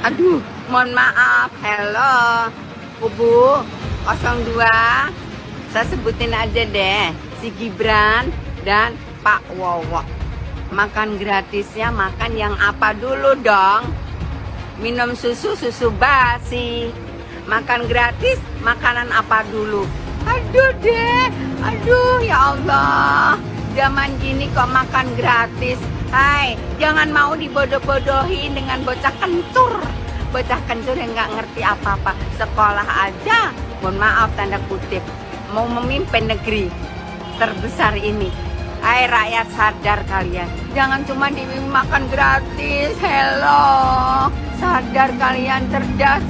Aduh, mohon maaf. Halo, Kubu 02. Saya sebutin aja deh, si Gibran dan Pak Wowo. Makan gratisnya makan yang apa dulu dong? Minum susu basi. Makan gratis, makanan apa dulu? Aduh deh, aduh ya Allah. Zaman gini kok makan gratis. Hai, jangan mau dibodoh-bodohin dengan bocah kencur. Bocah kencur yang nggak ngerti apa-apa. Sekolah aja, mohon maaf tanda kutip, mau memimpin negeri terbesar ini. Hai rakyat, sadar kalian. Jangan cuma dimakan gratis. Hello, sadar kalian, cerdas.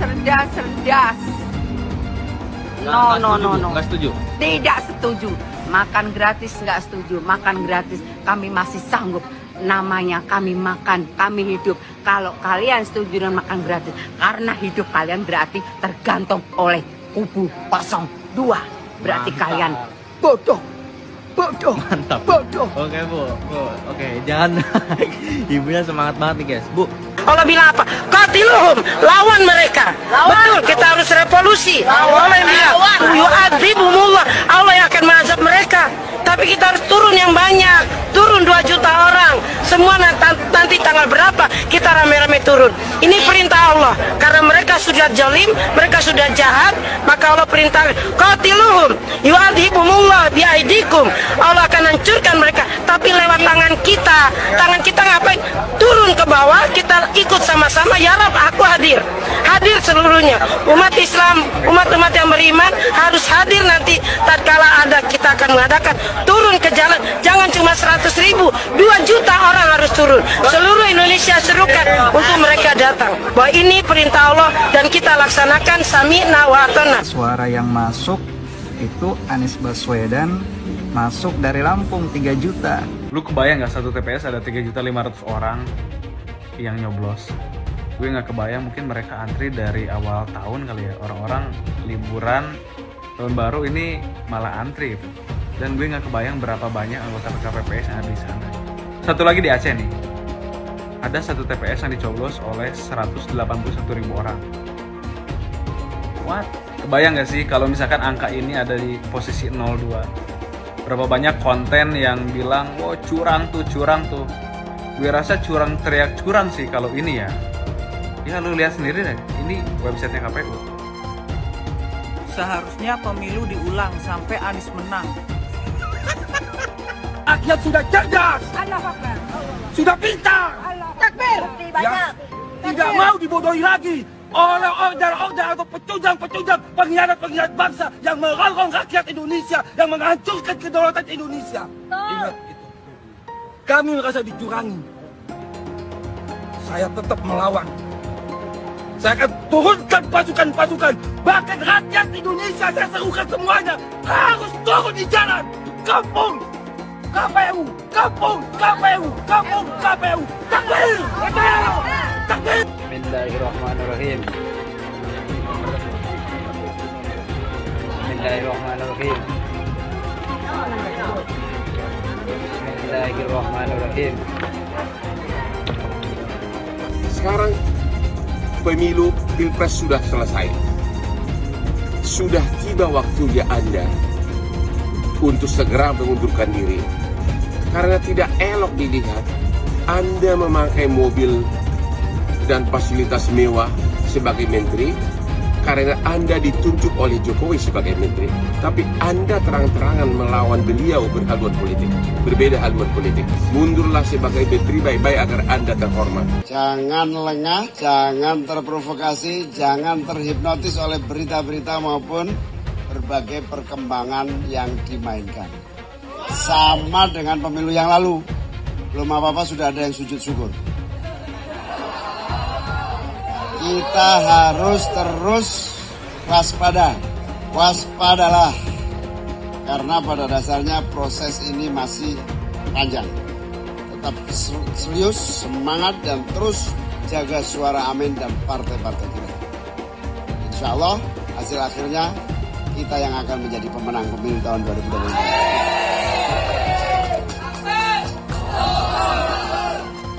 No. Nggak setuju? Tidak setuju. Makan gratis nggak setuju. Makan gratis kami masih sanggup. Namanya kami makan, kami hidup. Kalau kalian setuju dengan makan gratis, karena hidup kalian berarti tergantung oleh kubu 02. Berarti Mantap. Kalian bodoh. Mantap. Bodoh. Oke Bu. Oke, jangan. Ibunya semangat banget nih guys. Bu, Allah bilang apa? Qatiluhum, lawan mereka. Betul, kita harus revolusi. Allah yang bilang, yu'adzibumullah, Allah yang akan mengazab mereka. Tapi kita harus turun yang banyak. Turun 2 juta orang. Semua nanti tanggal berapa kita rame-rame turun. Ini perintah Allah. Karena mereka sudah zalim, mereka sudah jahat, maka Allah perintah qatiluhum, yu'adzibumullah biaidikum. Allah akan hancurkan mereka, tapi lewat tangan kita. Tangan kita ngapain? Turun ke bawah, kita ikut sama-sama. Ya Rab, aku hadir seluruhnya. Umat Islam, umat-umat yang beriman harus hadir nanti tatkala ada, kita akan mengadakan turun ke jalan. Jangan cuma 100.000, 2 juta orang harus turun. Seluruh Indonesia serukan untuk mereka datang. Bahwa ini perintah Allah dan kita laksanakan. Sami'na wa ata'na. Suara yang masuk itu Anies Baswedan masuk dari Lampung 3 juta. lu kebayang nggak satu TPS ada 3.500.000 orang yang nyoblos? Gue nggak kebayang, mungkin mereka antri dari awal tahun kali ya, orang-orang liburan tahun baru ini malah antri gitu. Dan gue nggak kebayang berapa banyak anggota KPPS yang ada di sana. Satu lagi di Aceh nih, ada satu TPS yang dicoblos oleh 181.000 orang. What? Kebayang nggak sih kalau misalkan angka ini ada di posisi 02? Berapa banyak konten yang bilang, "Wow, curang tuh." Gue rasa curang, teriak curang sih kalau ini ya. Ya lu lihat sendiri deh, ini websitenya KPU. Seharusnya pemilu diulang sampai Anies menang. Rakyat sudah cerdas, sudah pintar, ya, tidak mau dibodohi lagi oleh order-order atau pecundang-pecundang pengkhianat-pengkhianat bangsa yang merongrong rakyat Indonesia, yang menghancurkan kedaulatan Indonesia. Ingat itu. Kami merasa dicurangi. Saya tetap melawan. Saya akan turunkan pasukan-pasukan. Bahkan rakyat Indonesia saya serukan semuanya harus turun di jalan. Kampung KPU, kampung KPU, kampung KPU. Takbir! Takbir! Bismillahirrahmanirrahim. Bismillahirrahmanirrahim. Bismillahirrahmanirrahim. Sekarang pemilu Pilpres sudah selesai. Sudah tiba waktunya Anda untuk segera mengundurkan diri. Karena tidak elok dilihat Anda memakai mobil dan fasilitas mewah sebagai menteri, karena Anda ditunjuk oleh Jokowi sebagai menteri, tapi Anda terang-terangan melawan beliau berhaluan politik, berbeda haluan politik. Mundurlah sebagai menteri baik-baik agar Anda terhormat. Jangan lengah, jangan terprovokasi, jangan terhipnotis oleh berita-berita maupun berbagai perkembangan yang dimainkan. Sama dengan pemilu yang lalu, belum apa-apa sudah ada yang sujud syukur. Kita harus terus waspada, waspadalah. Karena pada dasarnya proses ini masih panjang. Tetap serius, semangat, dan terus jaga suara amin dan partai-partai kita. Insya Allah hasil akhirnya kita yang akan menjadi pemenang pemilu tahun 2024.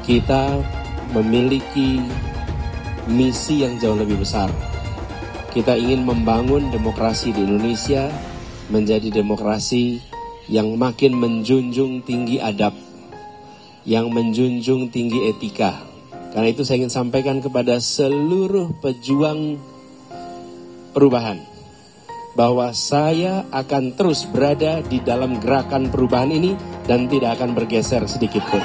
Kita memiliki misi yang jauh lebih besar. Kita ingin membangun demokrasi di Indonesia menjadi demokrasi yang makin menjunjung tinggi adab, yang menjunjung tinggi etika. Karena itu saya ingin sampaikan kepada seluruh pejuang perubahan bahwa saya akan terus berada di dalam gerakan perubahan ini dan tidak akan bergeser sedikit pun.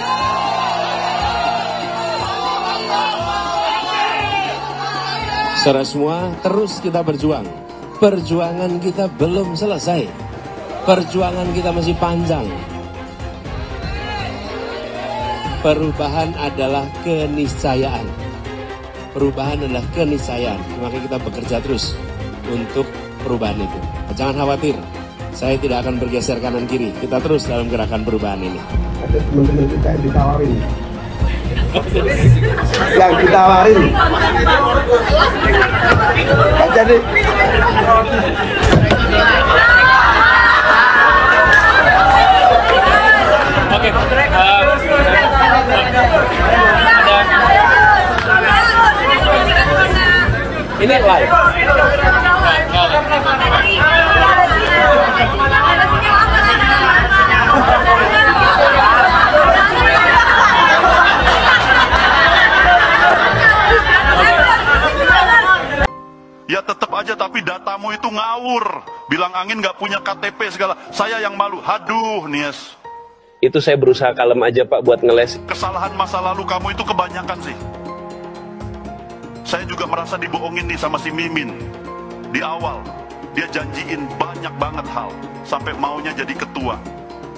Saudara semua, terus kita berjuang. Perjuangan kita belum selesai. Perjuangan kita masih panjang. Perubahan adalah keniscayaan. Perubahan adalah keniscayaan. Maka kita bekerja terus untuk perubahan itu. Jangan khawatir, saya tidak akan bergeser kanan kiri. Kita terus dalam gerakan perubahan ini. Ada teman-teman kita yang ditawarin. Yang ditawarin. Jadi Oke. Ini live. Ya tetap aja, tapi datamu itu ngawur. Bilang angin nggak punya KTP segala. Saya yang malu. Haduh, Nies. Itu saya berusaha kalem aja Pak buat ngeles. Kesalahan masa lalu kamu itu kebanyakan sih. Saya juga merasa dibohongin nih sama si Mimin. Di awal, dia janjiin banyak banget hal. Sampai maunya jadi ketua.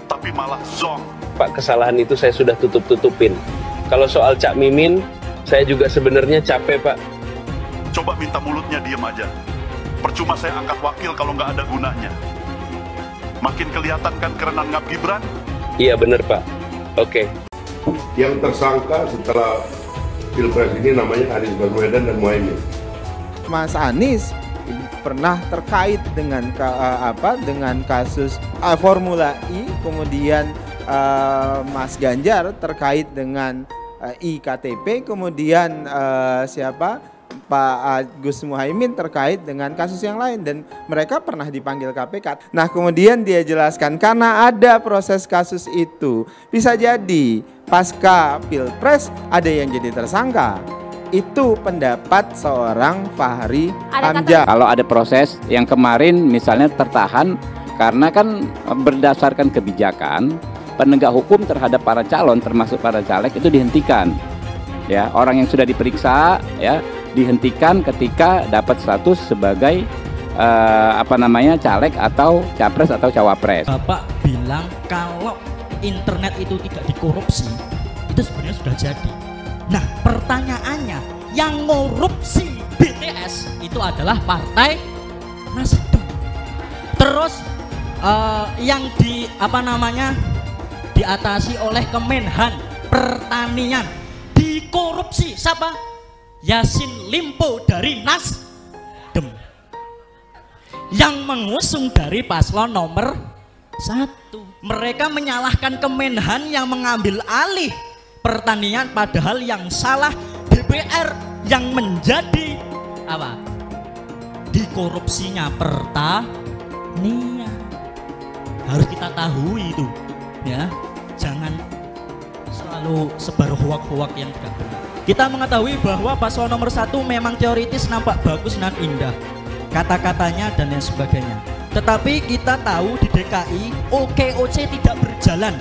Tapi malah zong. Pak, kesalahan itu saya sudah tutup-tutupin. Kalau soal Cak Mimin, saya juga sebenarnya capek Pak. Coba minta mulutnya diem aja. Percuma saya angkat wakil kalau nggak ada gunanya. Makin kelihatan kan kerenan Ngap Gibran? Iya bener Pak. Oke. Yang tersangka setelah Pilpres ini namanya Anies Baswedan dan Muhaimin. Mas Anies pernah terkait dengan dengan kasus Formula E, kemudian Mas Ganjar terkait dengan iktp, kemudian Pak Gus Muhaimin terkait dengan kasus yang lain, dan mereka pernah dipanggil KPK. Nah kemudian dia jelaskan karena ada proses kasus itu, bisa jadi pasca Pilpres ada yang jadi tersangka. Itu pendapat seorang Fahri Hamzah. Kalau ada proses yang kemarin misalnya tertahan karena kan berdasarkan kebijakan penegak hukum terhadap para calon termasuk para caleg itu dihentikan. Ya, orang yang sudah diperiksa ya dihentikan ketika dapat status sebagai caleg atau capres atau cawapres. Bapak bilang kalau internet itu tidak dikorupsi, itu sebenarnya sudah jadi. Nah pertanyaannya, yang korupsi BTS itu adalah Partai Nasdem. Terus yang diatasi oleh Kemenhan Pertanian dikorupsi siapa? Yassin Limpo dari Nasdem, yang mengusung dari paslon nomor 1. Mereka menyalahkan Kemenhan yang mengambil alih pertanian, padahal yang salah DPR yang menjadi dikorupsinya pertanian. Harus kita tahu itu ya, jangan selalu sebar hoak-hoak yang tidak benar. Kita mengetahui bahwa paslon nomor 1 memang teoritis nampak bagus dan indah, kata-katanya dan lain sebagainya. Tetapi kita tahu di DKI OKOC tidak berjalan.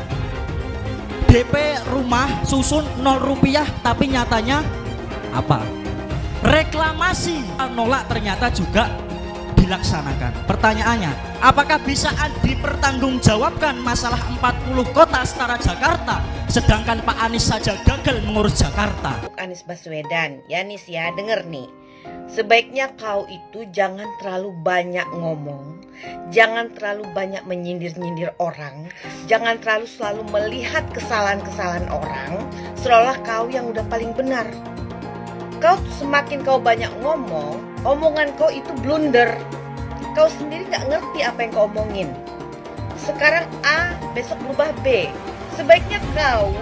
DP rumah susun 0 rupiah, tapi nyatanya apa? Reklamasi nolak ternyata juga dilaksanakan. Pertanyaannya, apakah bisa dipertanggungjawabkan masalah 40 kota setara Jakarta, sedangkan Pak Anies saja gagal mengurus Jakarta? Anies Baswedan, ya Anies ya, denger nih. Sebaiknya kau itu jangan terlalu banyak ngomong, jangan terlalu banyak menyindir-nyindir orang, jangan terlalu selalu melihat kesalahan-kesalahan orang, seolah kau yang udah paling benar. Semakin kau banyak ngomong, omongan kau itu blunder. Kau sendiri gak ngerti apa yang kau omongin. Sekarang A, besok berubah B. Sebaiknya kau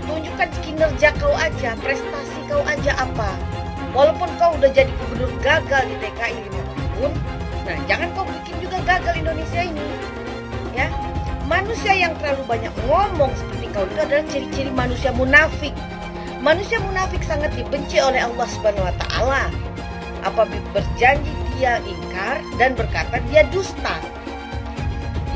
tunjukkan kinerja kau aja, prestasi kau aja apa. Walaupun kau udah jadi gubernur gagal di DKI 5 tahun, nah jangan kau bikin juga gagal Indonesia ini. Ya, manusia yang terlalu banyak ngomong seperti kau itu adalah ciri-ciri manusia munafik. Manusia munafik sangat dibenci oleh Allah Subhanahu wa taala. Apabila berjanji dia ingkar dan berkata dia dusta.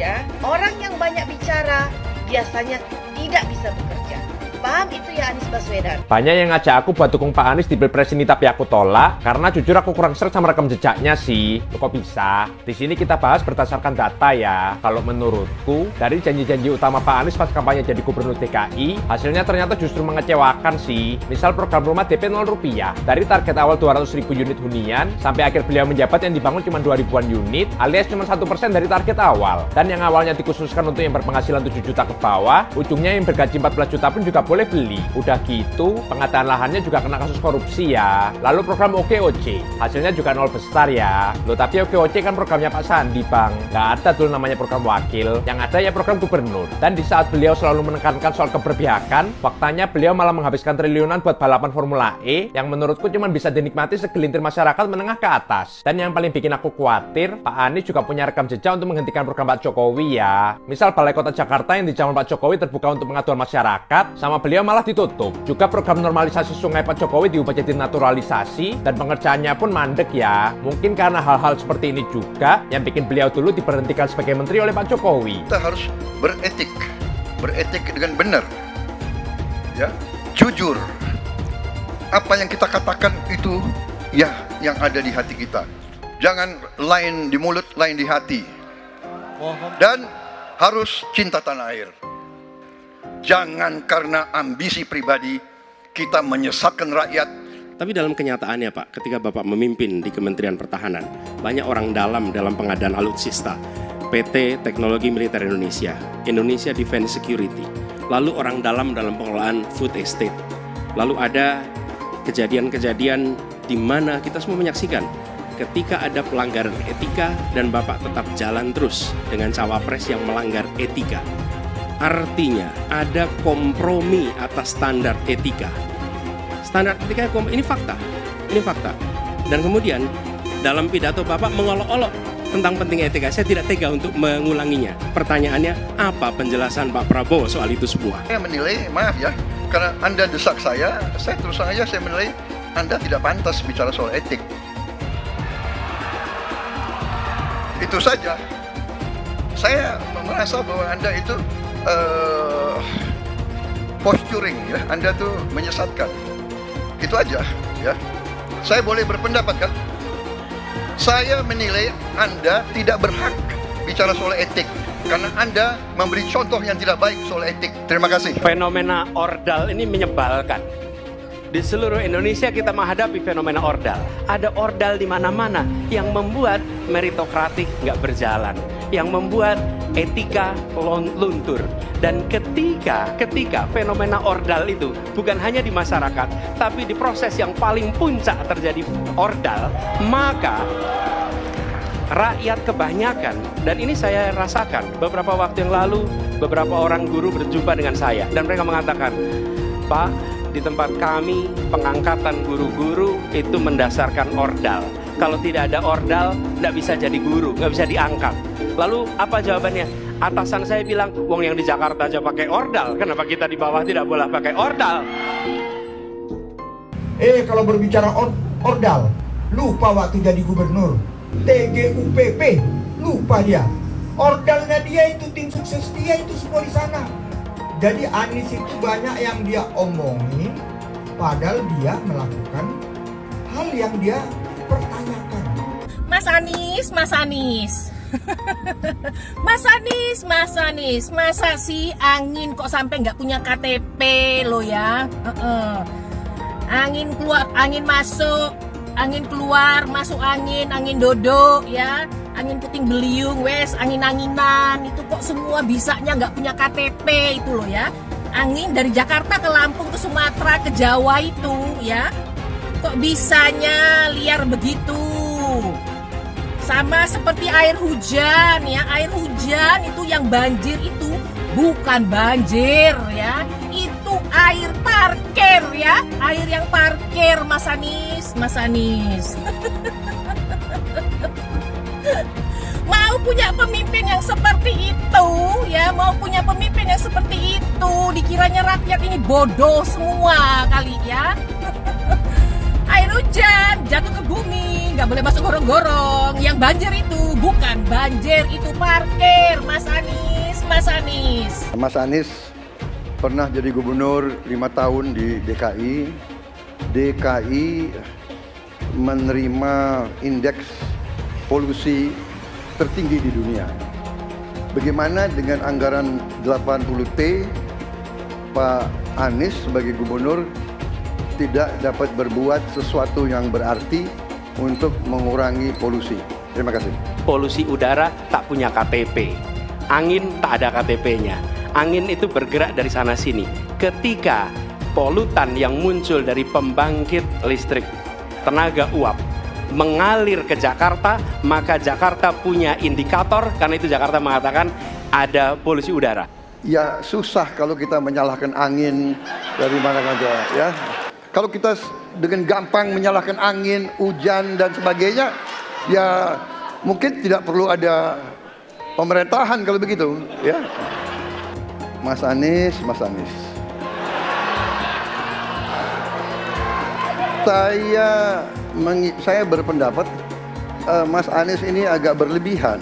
Ya, orang yang banyak bicara biasanya tidak bisa bekerja. Paham itu ya Anies Baswedan? Banyak yang ngajak aku buat dukung Pak Anies di Pilpres ini, tapi aku tolak karena jujur aku kurang seret sama rekam jejaknya sih. Loh, kok bisa? Di sini kita bahas berdasarkan data ya. Kalau menurutku dari janji-janji utama Pak Anies pas kampanye jadi gubernur DKI, hasilnya ternyata justru mengecewakan sih. Misal program rumah DP 0 rupiah. Dari target awal 200.000 unit hunian sampai akhir beliau menjabat yang dibangun cuma 2.000-an unit, alias cuma 1% dari target awal. Dan yang awalnya dikhususkan untuk yang berpenghasilan 7 juta ke bawah, ujungnya yang bergaji 14 juta pun juga boleh beli. Udah gitu, pengadaan lahannya juga kena kasus korupsi ya. Lalu program OKOC, hasilnya juga 0 besar ya. Loh, tapi OKOC kan programnya Pak Sandi, Bang. Nggak ada tuh namanya program wakil. Yang ada ya program gubernur. Dan di saat beliau selalu menekankan soal keberpihakan, faktanya beliau malah menghabiskan triliunan buat balapan Formula E, yang menurutku cuma bisa dinikmati segelintir masyarakat menengah ke atas. Dan yang paling bikin aku khawatir, Pak Anies juga punya rekam jejak untuk menghentikan program Pak Jokowi ya. Misal Balai Kota Jakarta yang di zaman Pak Jokowi terbuka untuk pengaduan masyarakat, sama beliau malah ditutup. Juga program normalisasi sungai Pak Jokowi diubah jadi naturalisasi dan pengerjaannya pun mandek ya. Mungkin karena hal-hal seperti ini juga yang bikin beliau dulu diberhentikan sebagai menteri oleh Pak Jokowi. Kita harus beretik dengan benar, ya, jujur. Apa yang kita katakan itu ya yang ada di hati kita. Jangan lain di mulut, lain di hati. Dan harus cinta tanah air. Jangan karena ambisi pribadi kita menyesatkan rakyat. Tapi dalam kenyataannya Pak, ketika Bapak memimpin di Kementerian Pertahanan, banyak orang dalam pengadaan alutsista, PT Teknologi Militer Indonesia, Indonesia Defense Security, lalu orang dalam pengelolaan food estate. Lalu ada kejadian-kejadian di mana kita semua menyaksikan ketika ada pelanggaran etika dan Bapak tetap jalan terus dengan cawapres yang melanggar etika. Artinya ada kompromi atas standar etika. Standar etika ini fakta. Ini fakta. Dan kemudian dalam pidato Bapak mengolok-olok tentang pentingnya etika. Saya tidak tega untuk mengulanginya. Pertanyaannya, apa penjelasan Pak Prabowo soal itu semua? Saya menilai, maaf ya, karena Anda desak saya terus terang aja saya menilai Anda tidak pantas bicara soal etik. Itu saja. Saya merasa bahwa Anda itu posturing ya, Anda tuh menyesatkan. Itu aja ya. Saya boleh berpendapat kan? Saya menilai Anda tidak berhak bicara soal etik karena Anda memberi contoh yang tidak baik soal etik. Terima kasih. Fenomena ordal ini menyebalkan. Di seluruh Indonesia kita menghadapi fenomena ordal. Ada ordal di mana-mana yang membuat meritokratik nggak berjalan, yang membuat etika luntur. Dan ketika fenomena ordal itu bukan hanya di masyarakat, tapi di proses yang paling puncak terjadi ordal, maka rakyat kebanyakan, dan ini saya rasakan beberapa waktu yang lalu, beberapa orang guru berjumpa dengan saya dan mereka mengatakan, Pak, di tempat kami pengangkatan guru-guru itu mendasarkan ordal. Kalau tidak ada ordal, nggak bisa jadi guru, nggak bisa diangkat. Lalu apa jawabannya? Atasan saya bilang, wong yang di Jakarta aja pakai ordal, kenapa kita di bawah tidak boleh pakai ordal? Kalau berbicara ordal, lupa waktu jadi gubernur. TGUPP, lupa dia. Ordalnya dia itu, tim sukses dia itu semua di sana. Jadi Anies itu banyak yang dia omongin, padahal dia melakukan hal yang dia pertanyakan. Mas Anies. Mas Anies, masa sih angin kok sampai nggak punya KTP lo ya? Angin keluar, angin masuk, angin keluar, masuk angin dodo ya, angin puting beliung, wes angin-anginan itu kok semua bisanya nggak punya KTP itu loh ya. Angin dari Jakarta ke Lampung ke Sumatera ke Jawa itu ya, kok bisanya liar begitu. Sama seperti air hujan ya, air hujan itu yang banjir itu bukan banjir ya, itu itu air parkir ya, air yang parkir Mas Anies, Mas Anies. Mau punya pemimpin yang seperti itu ya, mau punya pemimpin yang seperti itu, dikiranya rakyat ini bodoh semua kali ya. Air hujan jatuh ke bumi, nggak boleh masuk gorong-gorong. Yang banjir itu bukan banjir, itu parkir, Mas Anies, Mas Anies. Mas Anies pernah jadi gubernur 5 tahun di DKI. DKI menerima indeks polusi tertinggi di dunia. Bagaimana dengan anggaran 80T, Pak Anies sebagai gubernur tidak dapat berbuat sesuatu yang berarti untuk mengurangi polusi. Terima kasih. Polusi udara tak punya KTP, angin tak ada KTP-nya. Angin itu bergerak dari sana sini. Ketika polutan yang muncul dari pembangkit listrik tenaga uap mengalir ke Jakarta, maka Jakarta punya indikator, karena itu Jakarta mengatakan ada polusi udara. Ya susah kalau kita menyalahkan angin dari mana saja ya. Kalau kita dengan gampang menyalahkan angin, hujan dan sebagainya, ya mungkin tidak perlu ada pemerintahan kalau begitu ya. Mas Anies, Mas Anies. Saya berpendapat Mas Anies ini agak berlebihan.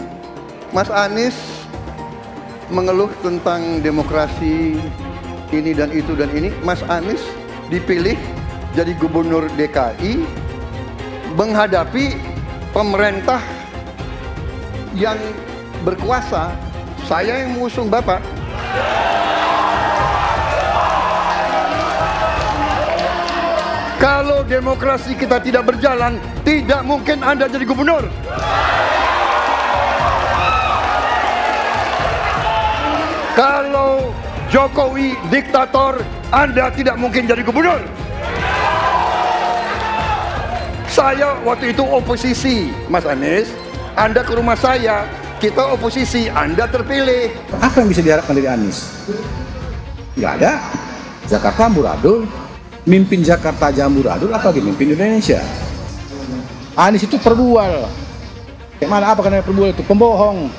Mas Anies mengeluh tentang demokrasi ini dan itu dan ini. Mas Anies dipilih jadi gubernur DKI menghadapi pemerintah yang berkuasa. Saya yang mengusung Bapak. Kalau demokrasi kita tidak berjalan, tidak mungkin Anda jadi gubernur. Kalau Jokowi diktator, Anda tidak mungkin jadi gubernur. Saya waktu itu oposisi, Mas Anies. Anda ke rumah saya, kita oposisi, Anda terpilih. Apa yang bisa diharapkan dari Anies? Nggak ada. Jakarta amburadul. Mimpin Jakarta aja amburadul, apalagi mimpin Indonesia. Anies itu perbual. Kayak mana apa karena perbual itu? Pembohong.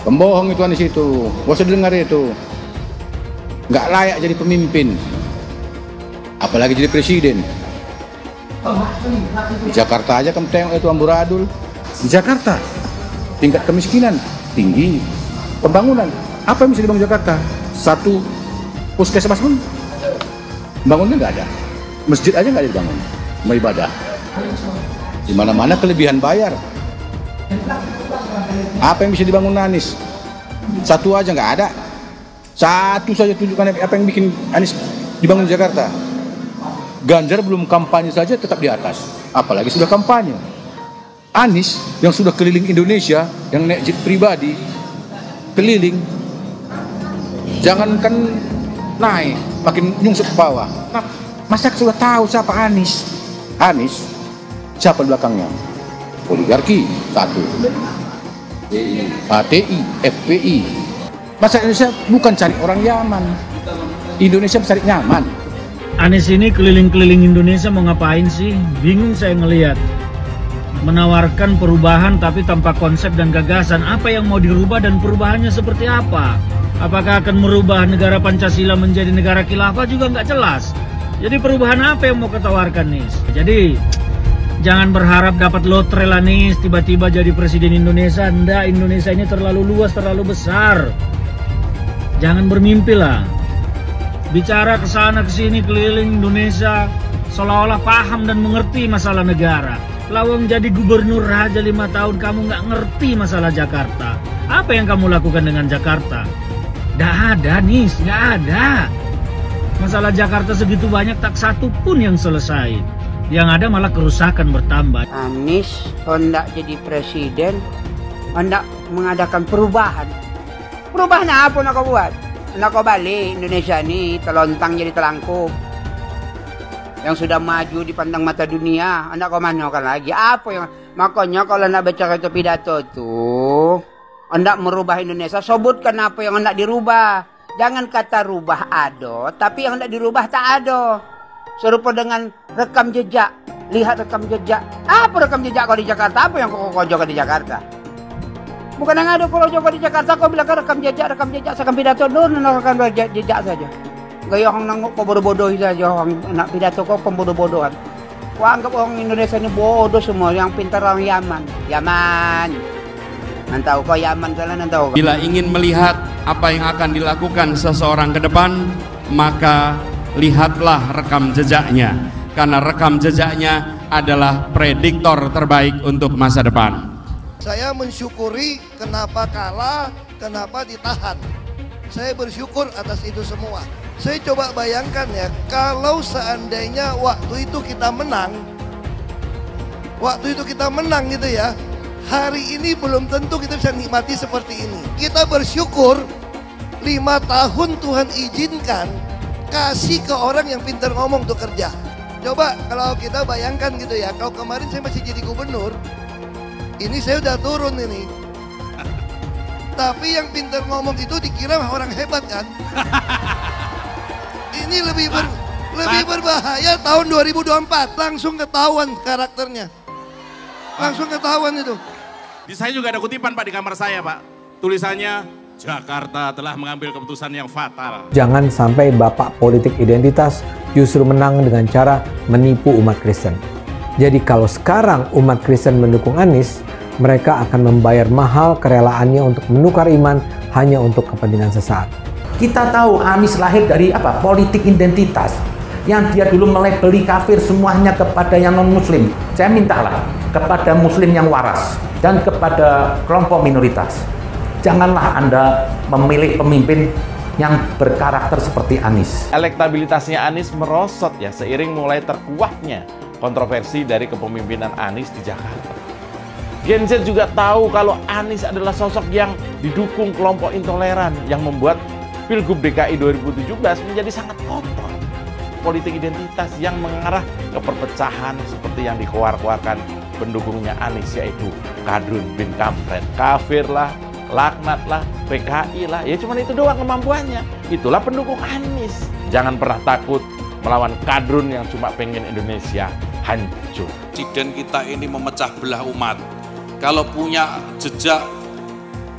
Pembohong itu Anies itu. Gak usah dengar itu. Nggak layak jadi pemimpin. Apalagi jadi presiden. Di Jakarta aja kamu tengok itu amburadul. Di Jakarta tingkat kemiskinan tinggi. Pembangunan apa yang bisa dibangun Jakarta? Satu puskesmas pun bangunnya nggak ada. Masjid aja nggak ada dibangun. Mau ibadah. Di mana-mana kelebihan bayar. Apa yang bisa dibangun Anies? Satu aja nggak ada. Satu saja tunjukkan apa yang bikin Anies dibangun di Jakarta. Ganjar belum kampanye saja tetap di atas, apalagi sudah kampanye. Anies yang sudah keliling Indonesia, yang naik jet pribadi, keliling, jangankan naik, makin nyungsep ke bawah. Masyarakat sudah tahu siapa Anies. Anies, siapa belakangnya? Oligarki, satu. HTI, FPI. Masyarakat Indonesia bukan cari orang Yaman. Indonesia mencari nyaman. Anies ini keliling-keliling Indonesia mau ngapain sih? Bingung saya ngelihat. Menawarkan perubahan tapi tanpa konsep dan gagasan. Apa yang mau dirubah dan perubahannya seperti apa? Apakah akan merubah negara Pancasila menjadi negara khilafah juga nggak jelas. Jadi perubahan apa yang mau ketawarkan Nis? Jadi jangan berharap dapat lotre lah Nis, tiba-tiba jadi presiden Indonesia. Nggak, Indonesia ini terlalu luas, terlalu besar. Jangan bermimpi lah. Bicara ke sana ke sini keliling Indonesia seolah-olah paham dan mengerti masalah negara. Lawang jadi gubernur aja 5 tahun kamu nggak ngerti masalah Jakarta. Apa yang kamu lakukan dengan Jakarta? Nggak ada Nis, nggak ada. Masalah Jakarta segitu banyak tak satu pun yang selesai. Yang ada malah kerusakan bertambah. Anies hendak jadi presiden, hendak mengadakan perubahan. Perubahan apa nak kau buat? Nak kau balik Indonesia ini telontang jadi telangkup. Yang sudah maju dipandang mata dunia, hendak kau manakan lagi? Apa yang makanya kalau nak baca itu pidato tuh, hendak merubah Indonesia, sebutkan apa yang hendak dirubah. Jangan kata rubah ado, tapi yang tidak dirubah tak ado. Serupa dengan rekam jejak. Lihat rekam jejak. Apa rekam jejak kau di Jakarta? Apa yang kau jaga di Jakarta? Bukan yang ada kalau jaga di Jakarta. Kau bilang rekam jejak. Sekarang pidato dulu rekam jejak saja. Gaya orang nangkuk kau bodoh-bodoh saja. Orang nak pidato kau bodoh-bodohan. Kau anggap orang Indonesia ini bodoh semua. Yang pintar orang Yaman. Nantau kau Yaman kalian nantau. Bila ingin melihat apa yang akan dilakukan seseorang ke depan, maka lihatlah rekam jejaknya. Karena rekam jejaknya adalah prediktor terbaik untuk masa depan. Saya mensyukuri kenapa kalah, kenapa ditahan. Saya bersyukur atas itu semua. Saya coba bayangkan ya, kalau seandainya waktu itu kita menang gitu ya, hari ini belum tentu kita bisa nikmati seperti ini. Kita bersyukur 5 tahun Tuhan izinkan kasih ke orang yang pintar ngomong untuk kerja. Coba kalau kita bayangkan gitu ya, kalau kemarin saya masih jadi gubernur, ini saya udah turun ini. Tapi yang pintar ngomong itu dikira orang hebat kan? Ini lebih berbahaya tahun 2024, langsung ketahuan karakternya. Langsung ketahuan itu. Di saya juga ada kutipan Pak di kamar saya Pak. Tulisannya, Jakarta telah mengambil keputusan yang fatal. Jangan sampai bapak politik identitas justru menang dengan cara menipu umat Kristen. Jadi kalau sekarang umat Kristen mendukung Anies, mereka akan membayar mahal kerelaannya untuk menukar iman hanya untuk kepentingan sesaat. Kita tahu Anies lahir dari apa? Politik identitas. Yang dia dulu melabeli kafir semuanya kepada yang non-muslim. Saya mintalah kepada muslim yang waras dan kepada kelompok minoritas. Janganlah Anda memilih pemimpin yang berkarakter seperti Anies. Elektabilitasnya Anies merosot ya seiring mulai terkuaknya kontroversi dari kepemimpinan Anies di Jakarta. Gen Z juga tahu kalau Anies adalah sosok yang didukung kelompok intoleran yang membuat Pilgub DKI 2017 menjadi sangat kotor. Politik identitas yang mengarah ke perpecahan seperti yang dikeluarkan pendukungnya Anies, yaitu Kadrun bin Kampret. Kafir lah, laknat lah, PKI lah, ya cuman itu doang kemampuannya. Itulah pendukung Anies. Jangan pernah takut melawan Kadrun yang cuma pengen Indonesia hancur. Presiden kita ini memecah belah umat. Kalau punya jejak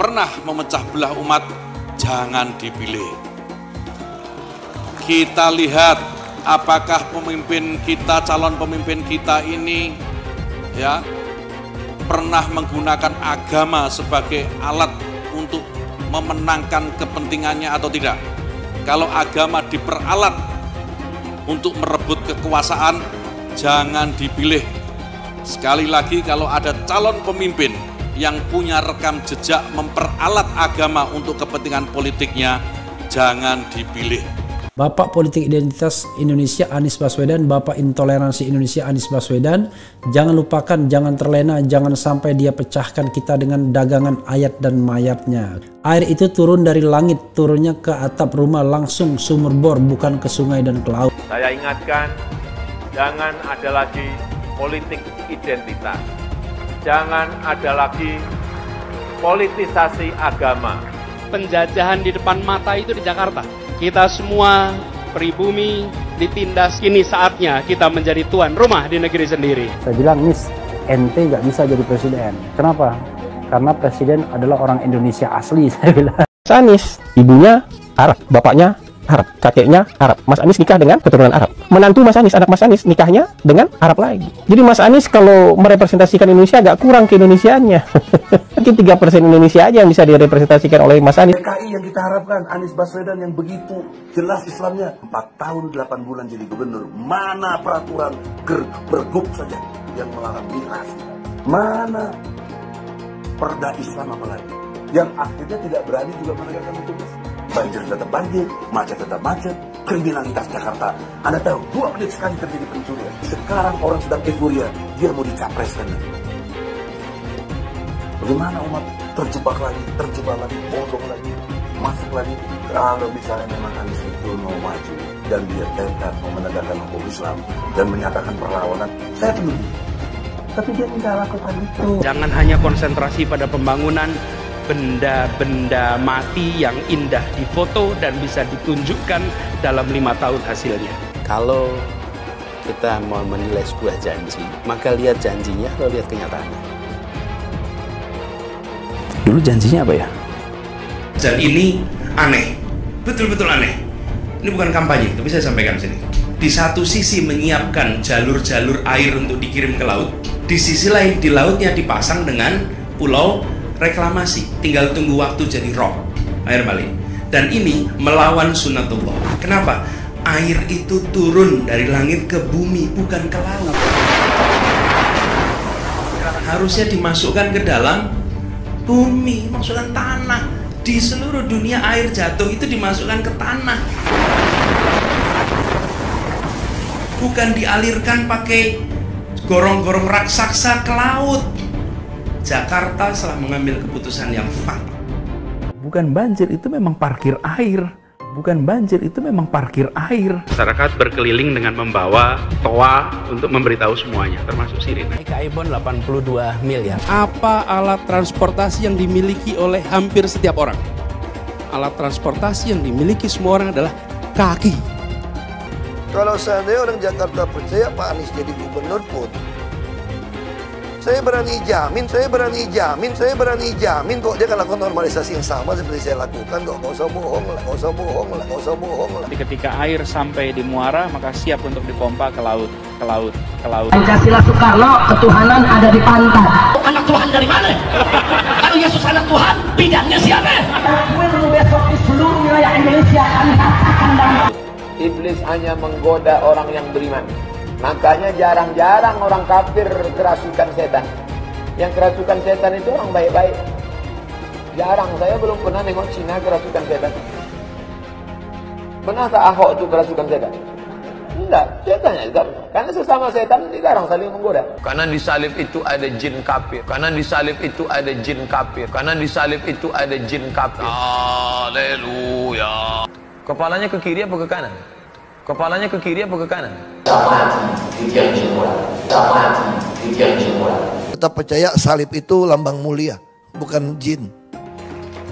pernah memecah belah umat, jangan dipilih. Kita lihat apakah pemimpin kita, calon pemimpin kita ini ya pernah menggunakan agama sebagai alat untuk memenangkan kepentingannya atau tidak. Kalau agama diperalat untuk merebut kekuasaan, jangan dipilih. Sekali lagi, kalau ada calon pemimpin yang punya rekam jejak memperalat agama untuk kepentingan politiknya, jangan dipilih. Bapak politik identitas Indonesia Anies Baswedan, Bapak intoleransi Indonesia Anies Baswedan, jangan lupakan, jangan terlena, jangan sampai dia pecahkan kita dengan dagangan ayat dan mayatnya. Air itu turun dari langit, turunnya ke atap rumah langsung sumur bor, bukan ke sungai dan ke laut. Saya ingatkan, jangan ada lagi politik identitas. Jangan ada lagi politisasi agama. Penjajahan di depan mata itu di Jakarta. Kita semua pribumi ditindas, kini saatnya kita menjadi tuan rumah di negeri sendiri. Saya bilang, Miss, ente gak bisa jadi presiden. Kenapa? Karena presiden adalah orang Indonesia asli, saya bilang. Anies, ibunya Arab, bapaknya Arab, kakeknya Arab. Mas Anies nikah dengan keturunan Arab. Menantu Mas Anies, anak Mas Anies nikahnya dengan Arab lagi. Jadi Mas Anies kalau merepresentasikan Indonesia agak kurang keindonesiaannya. Mungkin 3% Indonesia aja yang bisa direpresentasikan oleh Mas Anies. DKI yang kita harapkan, Anies Baswedan yang begitu jelas Islamnya, 4 tahun 8 bulan jadi gubernur. Mana peraturan pergub saja yang melarang migrasi? Mana perda Islam apalagi? Yang akhirnya tidak berani juga menegakkan hukum Islam. Banjir tetap banjir, macet tetap macet, kriminalitas Jakarta. Anda tahu, 2 menit sekali terjadi pencurian. Sekarang orang sedang euforia, dia mau dicapreskan. Bagaimana umat terjebak lagi, bodoh lagi, masuk lagi. Kalau misalnya memang Anies itu mau maju dan dia tekad mau menegakkan hukum Islam dan menyatakan perlawanan, saya peduli. Tapi dia tidak lakukan itu. Jangan hanya konsentrasi pada pembangunan, benda-benda mati yang indah difoto dan bisa ditunjukkan dalam 5 tahun hasilnya. Kalau kita mau menilai sebuah janji, maka lihat janjinya atau lihat kenyataannya. Dulu janjinya apa ya? Dan ini aneh, betul-betul aneh. Ini bukan kampanye, tapi saya sampaikan di sini. Di satu sisi menyiapkan jalur-jalur air untuk dikirim ke laut, di sisi lain di lautnya dipasang dengan pulau reklamasi, tinggal tunggu waktu jadi rob, air balik. Dan ini melawan sunatullah. Kenapa? Air itu turun dari langit ke bumi, bukan ke laut. Harusnya dimasukkan ke dalam bumi, masukkan tanah. Di seluruh dunia air jatuh itu dimasukkan ke tanah, bukan dialirkan pakai gorong-gorong raksasa ke laut. Jakarta telah mengambil keputusan yang fatal. Bukan banjir, itu memang parkir air. Bukan banjir, itu memang parkir air. Masyarakat berkeliling dengan membawa toa untuk memberitahu semuanya, termasuk sirine. Aibon 82 miliar. Apa alat transportasi yang dimiliki oleh hampir setiap orang? Alat transportasi yang dimiliki semua orang adalah kaki. Kalau seandainya orang Jakarta percaya Pak Anies jadi gubernur pun, saya berani jamin kok dia akan lakukan normalisasi yang sama seperti saya lakukan kok. Gak usah bohong lah. Ketika air sampai di muara, maka siap untuk dipompa ke laut. Pancasila Soekarno, ketuhanan ada di pantai. Anak Tuhan dari mana? Kalau Yesus anak Tuhan, bidangnya siapa? Besok di seluruh wilayah Indonesia kami katakan dan Iblis hanya menggoda orang yang beriman. Makanya jarang-jarang orang kafir kerasukan setan. Yang kerasukan setan itu orang baik-baik. Jarang, saya belum pernah nengok Cina kerasukan setan. Pernah tak Ahok itu kerasukan setan? Enggak, setannya juga. Karena sesama setan dilarang saling menggoda. Karena di salib itu ada jin kafir. Haleluya. Kepalanya ke kiri apa ke kanan? Tetap percaya salib itu lambang mulia, bukan jin.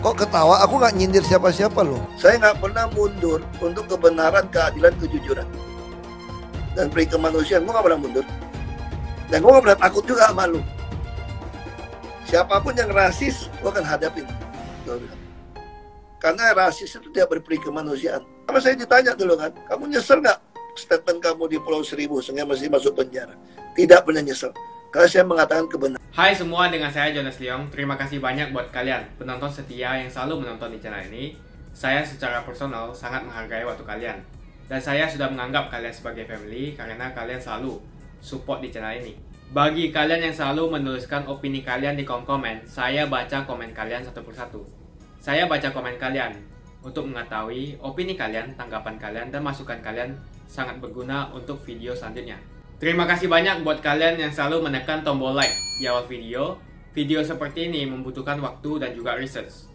Kok ketawa? Aku nggak nyindir siapa-siapa loh. Saya nggak pernah mundur untuk kebenaran, keadilan, kejujuran, dan peri kemanusiaan. Gue nggak pernah mundur. Dan gue nggak pernah takut juga sama lu. Siapapun yang rasis, gue akan hadapin. Karena rasis itu tidak berperi kemanusiaan. Kalau saya ditanya dulu kan, kamu nyesel nggak statement kamu di Pulau Seribu sehingga masih masuk penjara? Tidak pernah nyesel. Karena saya mengatakan kebenaran. Hai semua, dengan saya Jonas Leong. Terima kasih banyak buat kalian penonton setia yang selalu menonton di channel ini. Saya secara personal sangat menghargai waktu kalian. Dan saya sudah menganggap kalian sebagai family karena kalian selalu support di channel ini. Bagi kalian yang selalu menuliskan opini kalian di kolom komen, saya baca komen kalian satu persatu. Saya baca komen kalian untuk mengetahui opini kalian, tanggapan kalian, dan masukan kalian sangat berguna untuk video selanjutnya. Terima kasih banyak buat kalian yang selalu menekan tombol like di awal video. Video seperti ini membutuhkan waktu dan juga research.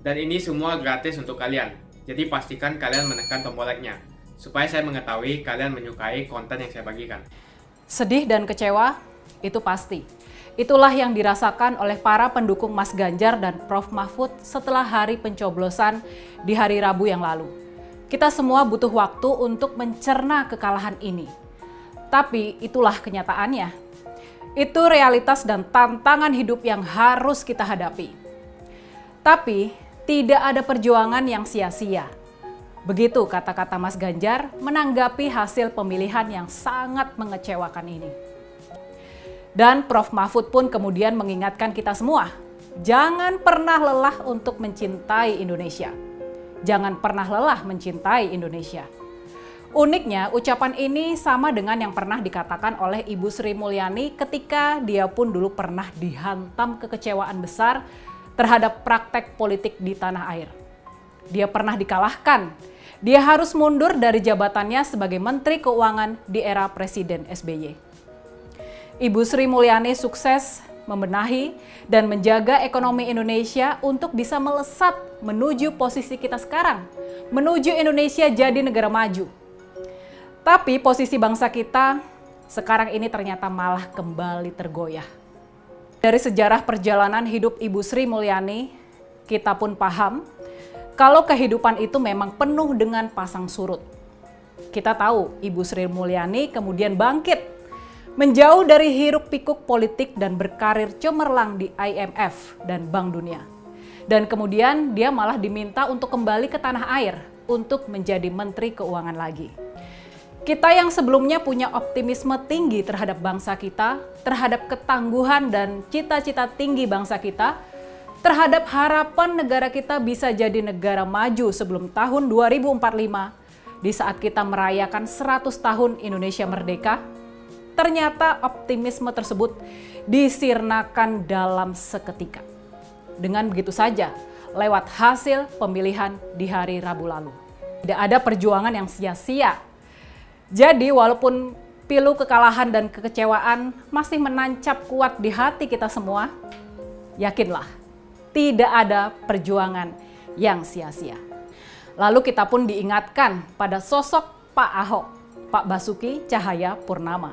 Dan ini semua gratis untuk kalian. Jadi pastikan kalian menekan tombol like-nya, supaya saya mengetahui kalian menyukai konten yang saya bagikan. Sedih dan kecewa, itu pasti. Itulah yang dirasakan oleh para pendukung Mas Ganjar dan Prof Mahfud setelah hari pencoblosan di hari Rabu yang lalu. Kita semua butuh waktu untuk mencerna kekalahan ini. Tapi itulah kenyataannya. Itu realitas dan tantangan hidup yang harus kita hadapi. Tapi tidak ada perjuangan yang sia-sia. Begitu kata-kata Mas Ganjar menanggapi hasil pemilihan yang sangat mengecewakan ini. Dan Prof Mahfud pun kemudian mengingatkan kita semua, jangan pernah lelah untuk mencintai Indonesia. Jangan pernah lelah mencintai Indonesia. Uniknya, ucapan ini sama dengan yang pernah dikatakan oleh Ibu Sri Mulyani ketika dia pun dulu pernah dihantam kekecewaan besar terhadap praktek politik di tanah air. Dia pernah dikalahkan. Dia harus mundur dari jabatannya sebagai Menteri Keuangan di era Presiden SBY. Ibu Sri Mulyani sukses membenahi dan menjaga ekonomi Indonesia untuk bisa melesat menuju posisi kita sekarang, menuju Indonesia jadi negara maju. Tapi posisi bangsa kita sekarang ini ternyata malah kembali tergoyah. Dari sejarah perjalanan hidup Ibu Sri Mulyani, kita pun paham kalau kehidupan itu memang penuh dengan pasang surut. Kita tahu Ibu Sri Mulyani kemudian bangkit, menjauh dari hiruk-pikuk politik dan berkarir cemerlang di IMF dan Bank Dunia. Dan kemudian dia malah diminta untuk kembali ke tanah air untuk menjadi Menteri Keuangan lagi. Kita yang sebelumnya punya optimisme tinggi terhadap bangsa kita, terhadap ketangguhan dan cita-cita tinggi bangsa kita, terhadap harapan negara kita bisa jadi negara maju sebelum tahun 2045, di saat kita merayakan 100 tahun Indonesia merdeka, ternyata optimisme tersebut disirnakan dalam seketika. Dengan begitu saja, lewat hasil pemilihan di hari Rabu lalu. Tidak ada perjuangan yang sia-sia. Jadi walaupun pilu kekalahan dan kekecewaan masih menancap kuat di hati kita semua, yakinlah, tidak ada perjuangan yang sia-sia. Lalu kita pun diingatkan pada sosok Pak Ahok, Pak Basuki Cahayapurnama.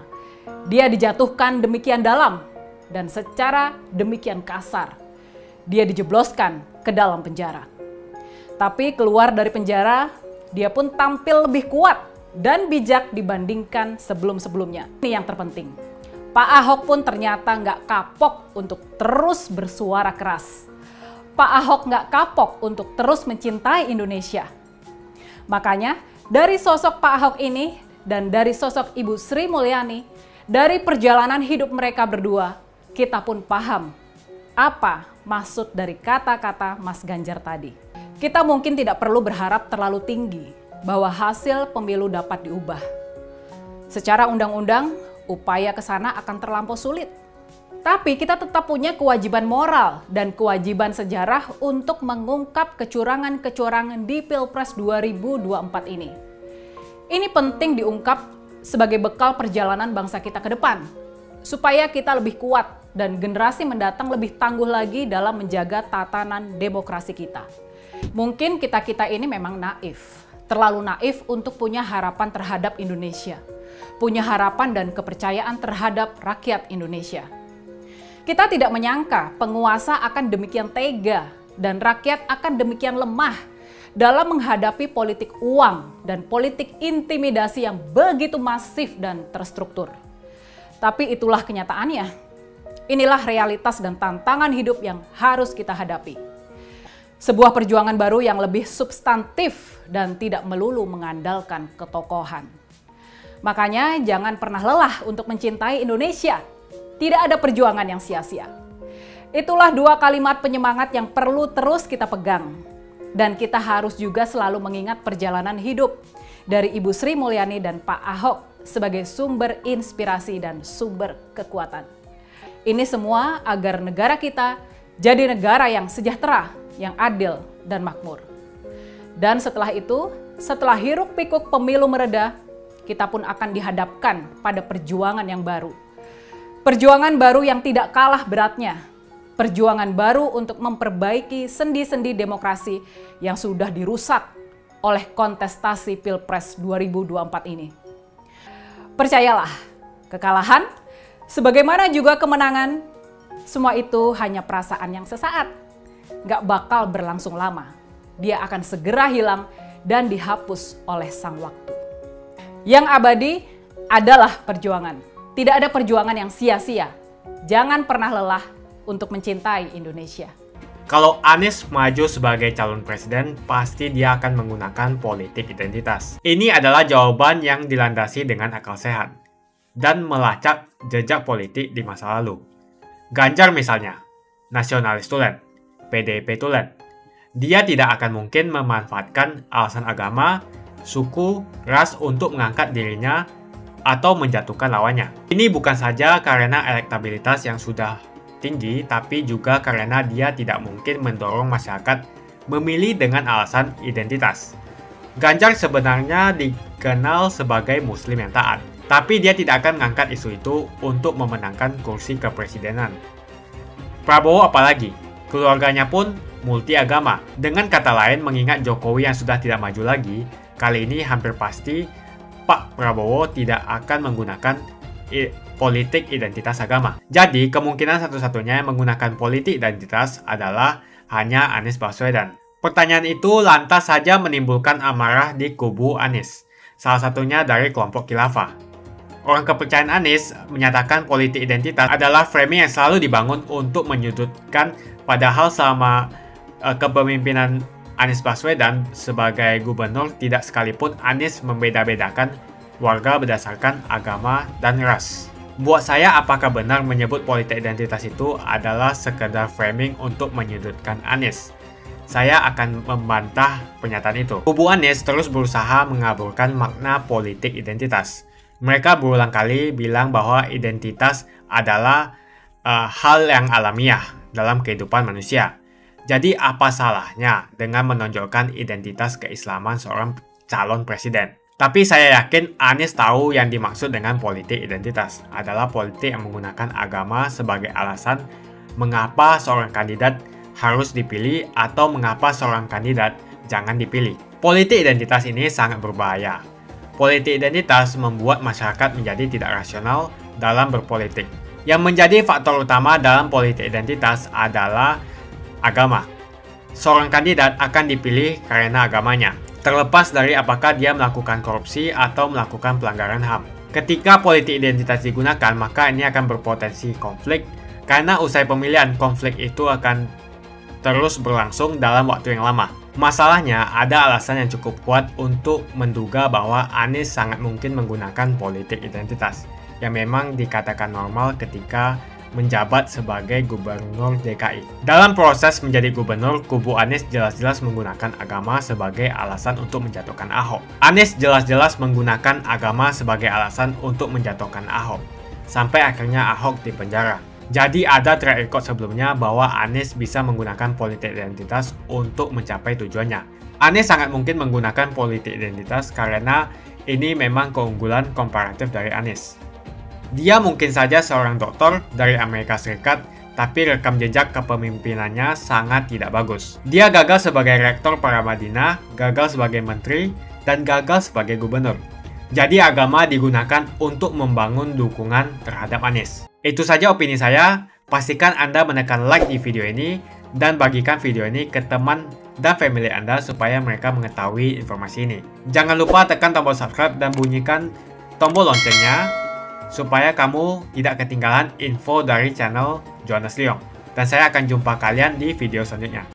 Dia dijatuhkan demikian dalam dan secara demikian kasar. Dia dijebloskan ke dalam penjara. Tapi keluar dari penjara, dia pun tampil lebih kuat dan bijak dibandingkan sebelum-sebelumnya. Ini yang terpenting. Pak Ahok pun ternyata nggak kapok untuk terus bersuara keras. Pak Ahok nggak kapok untuk terus mencintai Indonesia. Makanya dari sosok Pak Ahok ini dan dari sosok Ibu Sri Mulyani, dari perjalanan hidup mereka berdua, kita pun paham apa maksud dari kata-kata Mas Ganjar tadi. Kita mungkin tidak perlu berharap terlalu tinggi bahwa hasil pemilu dapat diubah. Secara undang-undang, upaya ke sana akan terlampau sulit. Tapi kita tetap punya kewajiban moral dan kewajiban sejarah untuk mengungkap kecurangan-kecurangan di Pilpres 2024 ini. Ini penting diungkap sebagai bekal perjalanan bangsa kita ke depan, supaya kita lebih kuat dan generasi mendatang lebih tangguh lagi dalam menjaga tatanan demokrasi kita. Mungkin kita-kita ini memang naif, terlalu naif untuk punya harapan terhadap Indonesia, punya harapan dan kepercayaan terhadap rakyat Indonesia. Kita tidak menyangka penguasa akan demikian tega dan rakyat akan demikian lemah dalam menghadapi politik uang dan politik intimidasi yang begitu masif dan terstruktur. Tapi itulah kenyataannya. Inilah realitas dan tantangan hidup yang harus kita hadapi. Sebuah perjuangan baru yang lebih substantif dan tidak melulu mengandalkan ketokohan. Makanya jangan pernah lelah untuk mencintai Indonesia. Tidak ada perjuangan yang sia-sia. Itulah dua kalimat penyemangat yang perlu terus kita pegang. Dan kita harus juga selalu mengingat perjalanan hidup dari Ibu Sri Mulyani dan Pak Ahok sebagai sumber inspirasi dan sumber kekuatan. Ini semua agar negara kita jadi negara yang sejahtera, yang adil dan makmur. Dan setelah itu, setelah hiruk-pikuk pemilu mereda, kita pun akan dihadapkan pada perjuangan yang baru. Perjuangan baru yang tidak kalah beratnya. Perjuangan baru untuk memperbaiki sendi-sendi demokrasi yang sudah dirusak oleh kontestasi Pilpres 2024 ini. Percayalah, kekalahan, sebagaimana juga kemenangan, semua itu hanya perasaan yang sesaat. Gak bakal berlangsung lama. Dia akan segera hilang dan dihapus oleh sang waktu. Yang abadi adalah perjuangan. Tidak ada perjuangan yang sia-sia. Jangan pernah lelah untuk mencintai Indonesia. Kalau Anies maju sebagai calon presiden, pasti dia akan menggunakan politik identitas. Ini adalah jawaban yang dilandasi dengan akal sehat dan melacak jejak politik di masa lalu. Ganjar misalnya, nasionalis tulen, PDIP tulen. Dia tidak akan mungkin memanfaatkan alasan agama, suku, ras untuk mengangkat dirinya atau menjatuhkan lawannya. Ini bukan saja karena elektabilitas yang sudah tinggi, tapi juga karena dia tidak mungkin mendorong masyarakat memilih dengan alasan identitas. Ganjar sebenarnya dikenal sebagai Muslim yang taat, tapi dia tidak akan mengangkat isu itu untuk memenangkan kursi kepresidenan. Prabowo apalagi, keluarganya pun multi agama. Dengan kata lain, mengingat Jokowi yang sudah tidak maju lagi, kali ini hampir pasti Pak Prabowo tidak akan menggunakan politik identitas agama. Jadi, kemungkinan satu-satunya yang menggunakan politik identitas adalah hanya Anies Baswedan. Pertanyaan itu lantas saja menimbulkan amarah di kubu Anies, salah satunya dari kelompok khilafah. Orang kepercayaan Anies menyatakan politik identitas adalah framing yang selalu dibangun untuk menyudutkan, padahal selama kepemimpinan Anies Baswedan sebagai gubernur tidak sekalipun Anies membeda-bedakan warga berdasarkan agama dan ras. Buat saya, apakah benar menyebut politik identitas itu adalah sekedar framing untuk menyudutkan Anies? Saya akan membantah pernyataan itu. Kubu Anies terus berusaha mengaburkan makna politik identitas. Mereka berulang kali bilang bahwa identitas adalah hal yang alamiah dalam kehidupan manusia. Jadi apa salahnya dengan menonjolkan identitas keislaman seorang calon presiden? Tapi saya yakin Anies tahu yang dimaksud dengan politik identitas adalah politik yang menggunakan agama sebagai alasan mengapa seorang kandidat harus dipilih atau mengapa seorang kandidat jangan dipilih. Politik identitas ini sangat berbahaya. Politik identitas membuat masyarakat menjadi tidak rasional dalam berpolitik. Yang menjadi faktor utama dalam politik identitas adalah agama. Seorang kandidat akan dipilih karena agamanya, terlepas dari apakah dia melakukan korupsi atau melakukan pelanggaran HAM. Ketika politik identitas digunakan, maka ini akan berpotensi konflik, karena usai pemilihan, konflik itu akan terus berlangsung dalam waktu yang lama. Masalahnya, ada alasan yang cukup kuat untuk menduga bahwa Anies sangat mungkin menggunakan politik identitas, yang memang dikatakan normal ketika menjabat sebagai gubernur DKI. Dalam proses menjadi gubernur, kubu Anies jelas-jelas menggunakan agama sebagai alasan untuk menjatuhkan Ahok. Anies jelas-jelas menggunakan agama sebagai alasan untuk menjatuhkan Ahok, sampai akhirnya Ahok dipenjara. Jadi ada track record sebelumnya bahwa Anies bisa menggunakan politik identitas untuk mencapai tujuannya. Anies sangat mungkin menggunakan politik identitas karena ini memang keunggulan komparatif dari Anies. Dia mungkin saja seorang doktor dari Amerika Serikat, tapi rekam jejak kepemimpinannya sangat tidak bagus. Dia gagal sebagai rektor Paramadina, gagal sebagai menteri, dan gagal sebagai gubernur. Jadi agama digunakan untuk membangun dukungan terhadap Anies. Itu saja opini saya. Pastikan Anda menekan like di video ini dan bagikan video ini ke teman dan family Anda supaya mereka mengetahui informasi ini. Jangan lupa tekan tombol subscribe dan bunyikan tombol loncengnya supaya kamu tidak ketinggalan info dari channel Jonas Leong. Dan saya akan jumpa kalian di video selanjutnya.